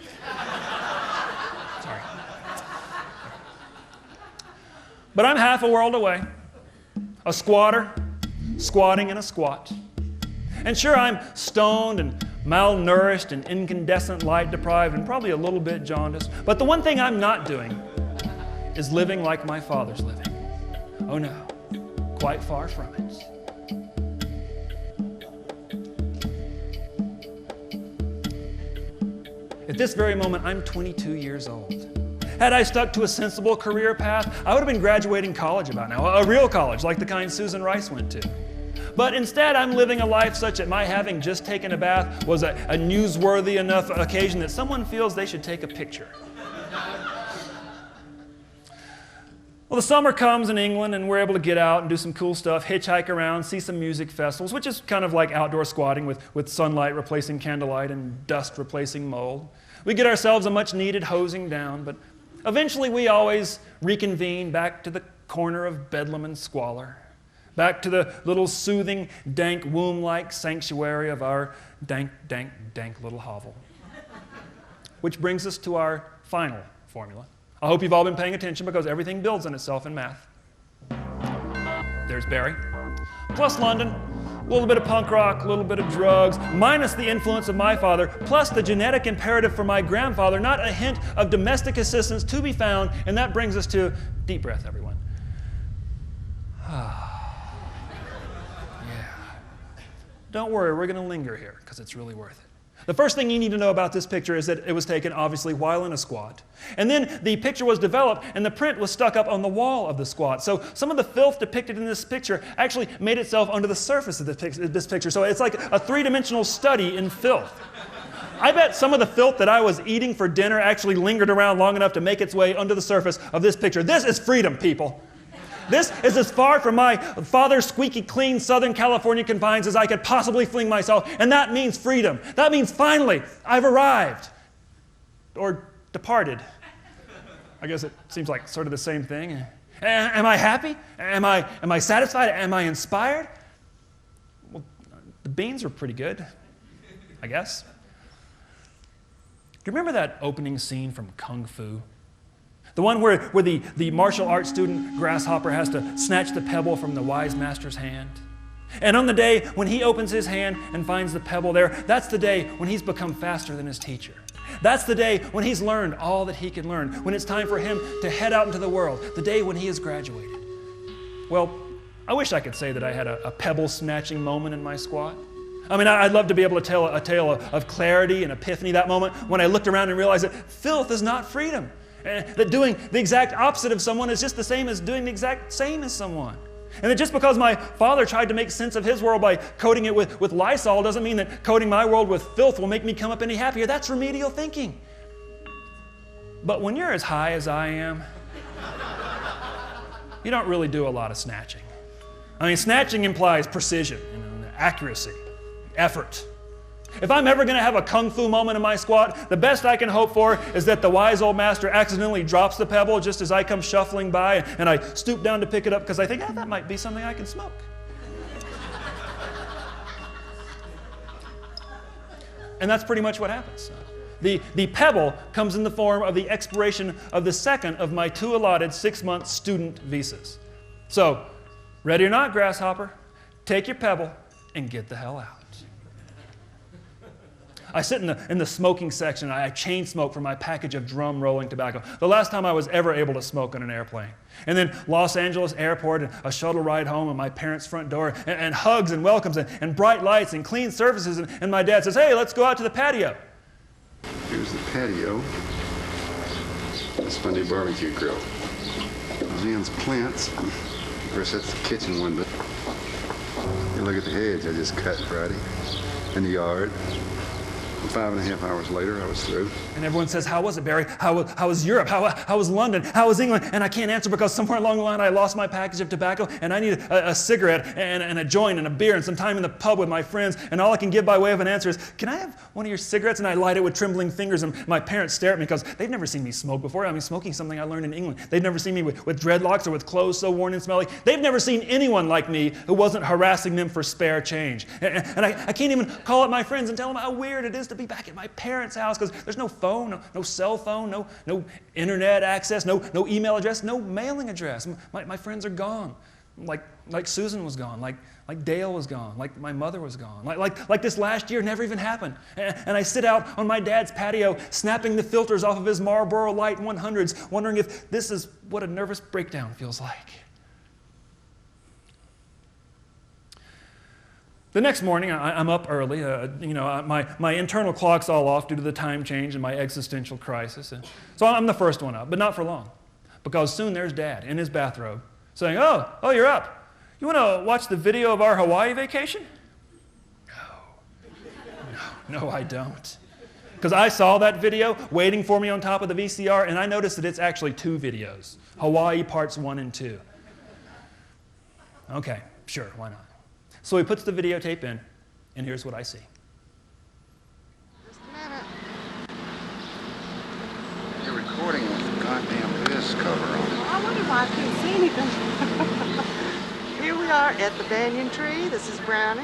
Speaker 1: Sorry. But I'm half a world away. A squatter, squatting in a squat. And sure, I'm stoned and malnourished and incandescent light deprived and probably a little bit jaundiced. But the one thing I'm not doing is living like my father's living. Oh no, quite far from it. At this very moment, I'm 22 years old. Had I stuck to a sensible career path, I would have been graduating college about now, a real college like the kind Susan Rice went to. But instead, I'm living a life such that my having just taken a bath was a newsworthy enough occasion that someone feels they should take a picture. Well, the summer comes in England, and we're able to get out and do some cool stuff, hitchhike around, see some music festivals, which is kind of like outdoor squatting with sunlight replacing candlelight and dust replacing mold. We get ourselves a much-needed hosing down, but eventually we always reconvene back to the corner of bedlam and squalor, back to the little soothing, dank, womb-like sanctuary of our dank, dank, dank little hovel. Which brings us to our final formula. I hope you've all been paying attention because everything builds on itself in math. There's Barry, plus London, a little bit of punk rock, a little bit of drugs, minus the influence of my father, plus the genetic imperative for my grandfather, not a hint of domestic assistance to be found, and that brings us to, deep breath, everyone. Yeah. Don't worry, we're going to linger here because it's really worth it. The first thing you need to know about this picture is that it was taken, obviously, while in a squat. And then the picture was developed, and the print was stuck up on the wall of the squat. So some of the filth depicted in this picture actually made itself under the surface of this picture. So it's like a three-dimensional study in filth. I bet some of the filth that I was eating for dinner actually lingered around long enough to make its way under the surface of this picture. This is freedom, people. This is as far from my father's squeaky clean Southern California confines as I could possibly fling myself, and that means freedom. That means finally, I've arrived. Or departed. I guess it seems like sort of the same thing. Am I happy? Am I satisfied? Am I inspired? Well, the beans are pretty good, I guess. Do you remember that opening scene from Kung Fu? The one where the martial arts student Grasshopper has to snatch the pebble from the wise master's hand. And on the day when he opens his hand and finds the pebble there, that's the day when he's become faster than his teacher. That's the day when he's learned all that he can learn, when it's time for him to head out into the world, the day when he has graduated. Well, I wish I could say that I had a pebble-snatching moment in my squat. I mean, I'd love to be able to tell a tale of clarity and epiphany, that moment when I looked around and realized that filth is not freedom. That doing the exact opposite of someone is just the same as doing the exact same as someone. And that just because my father tried to make sense of his world by coating it with Lysol doesn't mean that coating my world with filth will make me come up any happier. That's remedial thinking. But when you're as high as I am, you don't really do a lot of snatching. I mean, snatching implies precision, accuracy, effort. If I'm ever going to have a kung fu moment in my squat, the best I can hope for is that the wise old master accidentally drops the pebble just as I come shuffling by, and I stoop down to pick it up because I think, that might be something I can smoke. And that's pretty much what happens. The pebble comes in the form of the expiration of the second of my 2 allotted 6-month student visas. So, ready or not, Grasshopper, take your pebble and get the hell out. I sit in the smoking section. I chain smoke from my package of drum rolling tobacco. The last time I was ever able to smoke on an airplane. And then Los Angeles airport, and a shuttle ride home, and my parents' front door, and hugs and welcomes, and bright lights, and clean surfaces, and my dad says, hey, let's go out to the patio.
Speaker 3: Here's the patio. Sunday barbecue grill. Jen's plants. Of course, that's the kitchen window. You look at the hedge I just cut Friday in the yard. 5.5 hours later, I was through.
Speaker 1: And everyone says, how was it, Barry? How was Europe? How was London? How was England? And I can't answer because somewhere along the line I lost my package of tobacco and I need a cigarette and a joint and a beer and some time in the pub with my friends. And all I can give by way of an answer is, can I have one of your cigarettes? And I light it with trembling fingers, and my parents stare at me because they've never seen me smoke before. I mean, smoking's something I learned in England. They've never seen me with dreadlocks or with clothes so worn and smelly. They've never seen anyone like me who wasn't harassing them for spare change. And I can't even call up my friends and tell them how weird it is to be back at my parents' house because there's no phone, no cell phone, no internet access, no email address, no mailing address. My friends are gone. Like Susan was gone, like Dale was gone, like my mother was gone, like this last year never even happened. And I sit out on my dad's patio snapping the filters off of his Marlboro Light 100s, wondering if this is what a nervous breakdown feels like. The next morning, I'm up early. My internal clock's all off due to the time change and my existential crisis. And so I'm the first one up, but not for long, because soon there's Dad in his bathrobe saying, oh, you're up. You want to watch the video of our Hawaii vacation? No, I don't. Because I saw that video waiting for me on top of the VCR, and I noticed that it's actually 2 videos, Hawaii parts 1 and 2. Okay, sure, why not? So he puts the videotape in, and here's what I see.
Speaker 3: Just a minute. You're recording with the goddamn disc cover on it.
Speaker 5: I wonder why I can't see anything. Here we are at the banyan tree. This is Brownie.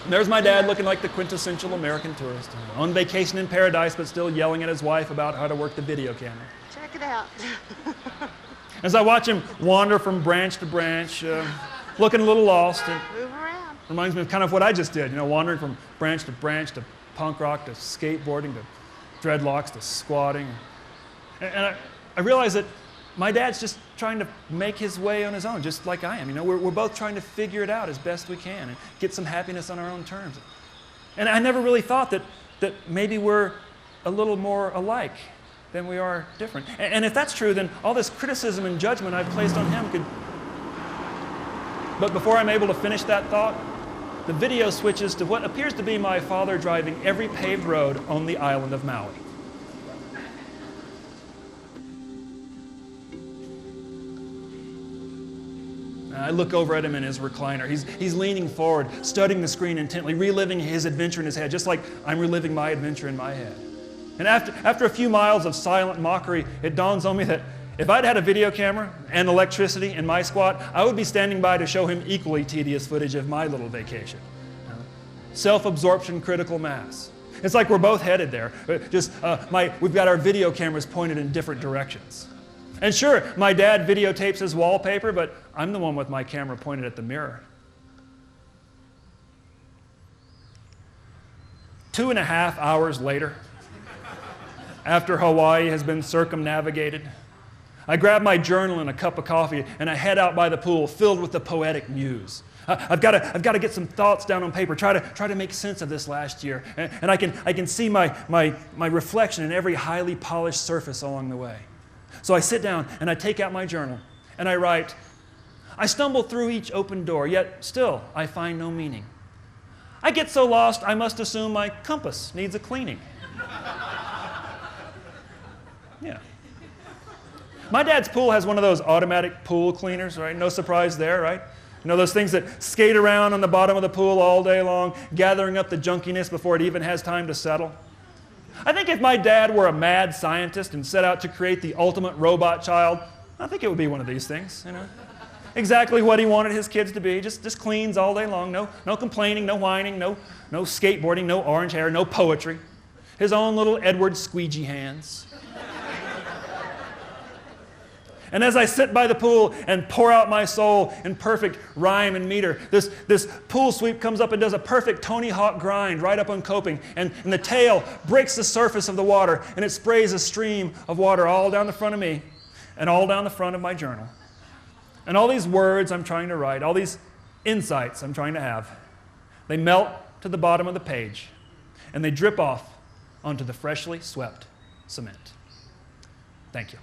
Speaker 1: And there's my dad looking like the quintessential American tourist, on vacation in paradise, but still yelling at his wife about how to work the video camera.
Speaker 5: Check it out.
Speaker 1: As I watch him wander from branch to branch, looking a little lost, and
Speaker 5: Move around.
Speaker 1: reminds me of kind of what I just did, wandering from branch to punk rock to skateboarding to dreadlocks to squatting. And I realized that my dad's just trying to make his way on his own, just like I am. We're both trying to figure it out as best we can and get some happiness on our own terms. And I never really thought that maybe we're a little more alike than we are different. And if that's true, then all this criticism and judgment I've placed on him could... But before I'm able to finish that thought, the video switches to what appears to be my father driving every paved road on the island of Maui. I look over at him in his recliner. He's leaning forward, studying the screen intently, reliving his adventure in his head, just like I'm reliving my adventure in my head. And after a few miles of silent mockery, it dawns on me that if I'd had a video camera and electricity in my squat, I would be standing by to show him equally tedious footage of my little vacation. Self-absorption, critical mass. It's like we're both headed there. We've got our video cameras pointed in different directions. And sure, my dad videotapes his wallpaper, but I'm the one with my camera pointed at the mirror. 2.5 hours later, after Hawaii has been circumnavigated, I grab my journal and a cup of coffee, and I head out by the pool filled with the poetic muse. I've got to get some thoughts down on paper, try to make sense of this last year. And I can see my reflection in every highly polished surface along the way. So I sit down and I take out my journal and I write, I stumble through each open door, yet still I find no meaning. I get so lost I must assume my compass needs a cleaning. Yeah. My dad's pool has one of those automatic pool cleaners, right? No surprise there, right? Those things that skate around on the bottom of the pool all day long, gathering up the junkiness before it even has time to settle. I think if my dad were a mad scientist and set out to create the ultimate robot child, I think it would be one of these things, Exactly what he wanted his kids to be, just cleans all day long, no complaining, no whining, no skateboarding, no orange hair, no poetry. His own little Edward squeegee hands. And as I sit by the pool and pour out my soul in perfect rhyme and meter, this pool sweep comes up and does a perfect Tony Hawk grind right up on coping, and the tail breaks the surface of the water, and it sprays a stream of water all down the front of me and all down the front of my journal. And all these words I'm trying to write, all these insights I'm trying to have, they melt to the bottom of the page, and they drip off onto the freshly swept cement. Thank you.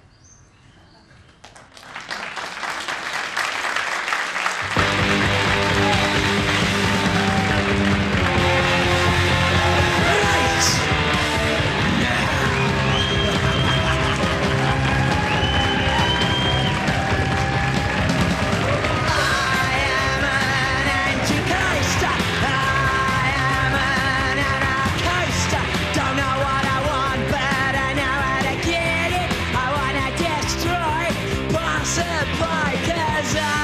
Speaker 4: die.